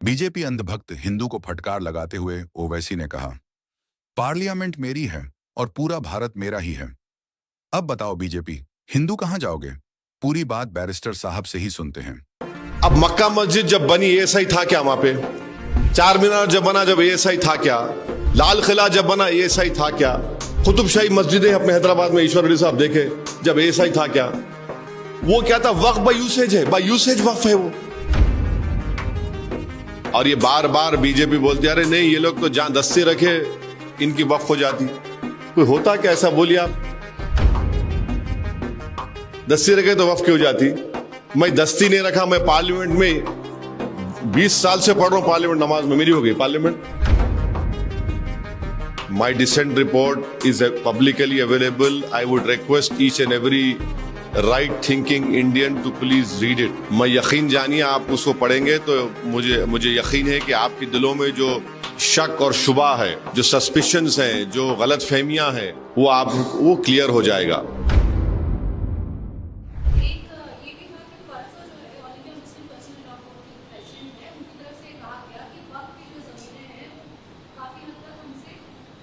BJP अंधभक्त Hindu को फटकार लगाते हुए ओवैसी ने कहा, पार्लियामेंट मेरी है और पूरा भारत मेरा ही है। अब बताओ बीजेपी, हिंदू कहां जाओगे? पूरी बात बैरिस्टर साहब से ही सुनते हैं। अब मक्का मस्जिद जब बनी एएसआई था क्या वहां पे? चार मीनार जब बना जब एएसआई था क्या? लाल किला जब बना एएसआई था क्या? कुतुबशाही मस्जिदें अपने हैदराबाद में ईश्वर रेड्डी साहब देखे जब एएसआई था क्या? वो क्या था? वक्फ बाय यूसेज है, बाय यूसेज वक्फ है वो। और ये बार बार बीजेपी बोलती है अरे नहीं ये लोग तो जहां दस्ती रखे इनकी वक्फ हो जाती। कोई होता क्या ऐसा? बोलिए आप, दस्ती रखे तो वक्फ क्यों हो जाती? मैं दस्ती नहीं रखा, मैं पार्लियामेंट में 20 साल से पढ़ रहा हूं, पार्लियामेंट नमाज में मेरी हो गई parliament. My dissent report is publicly available. I would request each and every right thinking Indian to please read it. मैं यकीन जानिए आप उसको पढ़ेंगे तो मुझे यकीन है कि आपके दिलों में जो शक और शुबा है, जो सस्पिशंस हैं, जो गलत फहमियां हैं, वो क्लियर हो जाएगा।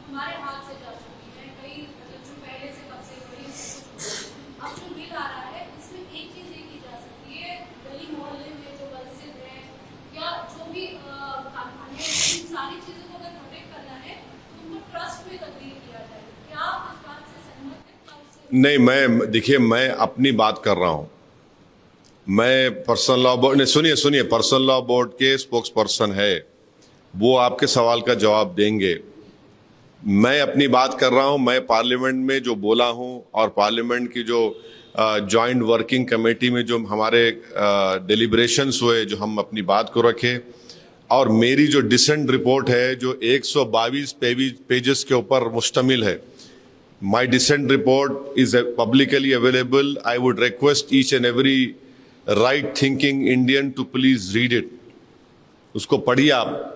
हमारे हाथ से जा चुकी है कई, मतलब जो पहले से कब्जे हुई। अब जो बिल आ रहा है इसमें एक चीज ये की जा सकती है, गली मोहल्ले में जो मस्जिद है या जो भी कारखाने, इन सारी चीजों को अगर प्रोटेक्ट करना है तो उनको ट्रस्ट में तब्दील किया जाए। क्या आप इस बात से सहमत हैं? नहीं, मैं देखिए, मैं अपनी बात कर रहा हूं। मैं पर्सनल लॉ बोर्ड, सुनिए, पर्सनल लॉ बोर्ड के स्पोक्स पर्सन है, वो आपके सवाल का जवाब देंगे। मैं अपनी बात कर रहा हूं। मैं पार्लियामेंट में जो बोला हूं और पार्लियामेंट की जो जॉइंट वर्किंग कमेटी में जो हमारे डिलिब्रेशंस हुए, जो हम अपनी बात को रखे, और मेरी जो डिसेंट रिपोर्ट है जो 122 पेजेस के ऊपर मुश्तमिल है। My dissent report is publicly available. I would request each and every right thinking Indian to please read it. उसको पढ़िए आप।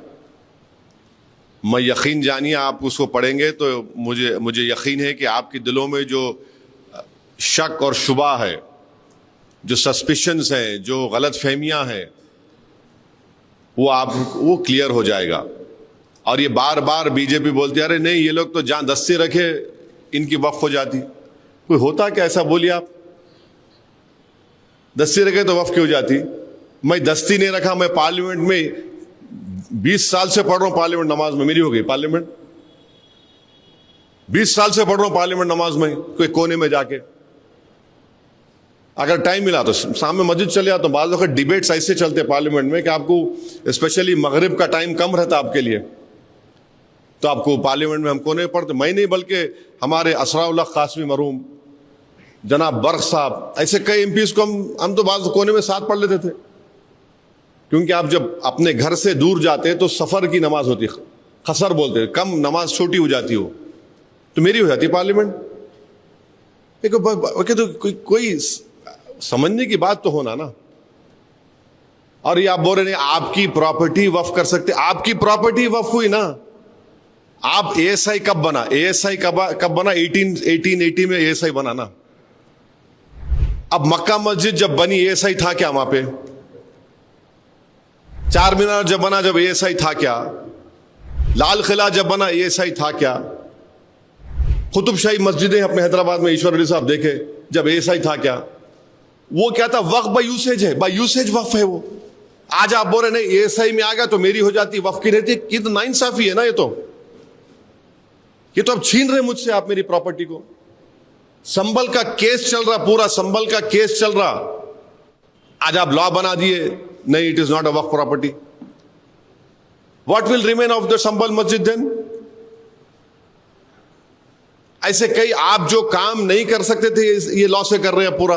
मैं यकीन जानिए आप उसको पढ़ेंगे तो मुझे यकीन है कि आपके दिलों में जो शक और शुबा है, जो सस्पिशंस हैं, जो गलत फहमियां हैं, वो क्लियर हो जाएगा। और ये बार बार बीजेपी बोलती है अरे नहीं ये लोग तो जहां दस्ती रखे इनकी वक्फ हो जाती। कोई होता क्या ऐसा? बोलिए आप, दस्ती रखे तो वक्फ क्यों हो जाती? मैं दस्ती नहीं रखा, मैं पार्लियामेंट में 20 साल से पढ़ रहा हूं, पार्लियामेंट नमाज में मेरी हो गई पार्लियामेंट। 20 साल से पढ़ रहा हूं पार्लियामेंट नमाज में, कोई कोने में जाके। अगर टाइम मिला तो सामने मस्जिद चले जाता हूं। बाज़ वक़्त डिबेट्स ऐसे चलते पार्लियामेंट में कि आपको स्पेशली मगरिब का टाइम कम रहता आपके लिए, तो आपको पार्लियामेंट में हम कोने में पढ़ते। मैं नहीं बल्कि हमारे असराउल्लाह कासमी मरहूम जनाब बर्क साहब, ऐसे कई एमपीज को हम तो बाज़ कोने में साथ पढ़ लेते थे। क्योंकि आप जब अपने घर से दूर जाते हैं तो सफर की नमाज होती है, खसर बोलते हैं, कम नमाज छोटी हो जाती हो, तो मेरी हो जाती है पार्लियामेंट। तो कोई समझने की बात तो होना ना। और ये आप बोल रहे नहीं आपकी प्रॉपर्टी वक्फ कर सकते, आपकी प्रॉपर्टी वक्फ हुई ना। आप एएसआई कब बना? एएसआई कब बना? 1880 में एएसआई बना ना। अब मक्का मस्जिद जब बनी एएसआई था क्या वहां पे? चार मीनार जब बना जब एएसआई था क्या? लाल किला जब बना एएसआई था क्या? कुतुबशाही मस्जिदें अपने हैदराबाद में ईश्वर रेड्डी साहब देखे जब एएसआई था क्या? वो क्या था? वक्फ बाय यूसेज है, बाय यूसेज वक्फ है वो। आज आप बोल रहे नहीं एएसआई में आ गया तो मेरी हो जाती, वक्फ की रहती। ये तो नाइंसाफी है ना। ये तो अब छीन रहे मुझसे आप मेरी प्रॉपर्टी को। संभल का केस चल रहा, पूरा संभल का केस चल रहा। आज आप लॉ बना दिए नहीं, इट इज नॉट अ वक्फ property. What will remain of the Sambhal मस्जिद देन? ऐसे कई आप जो काम नहीं कर सकते थे ये लॉ से कर रहे हैं पूरा।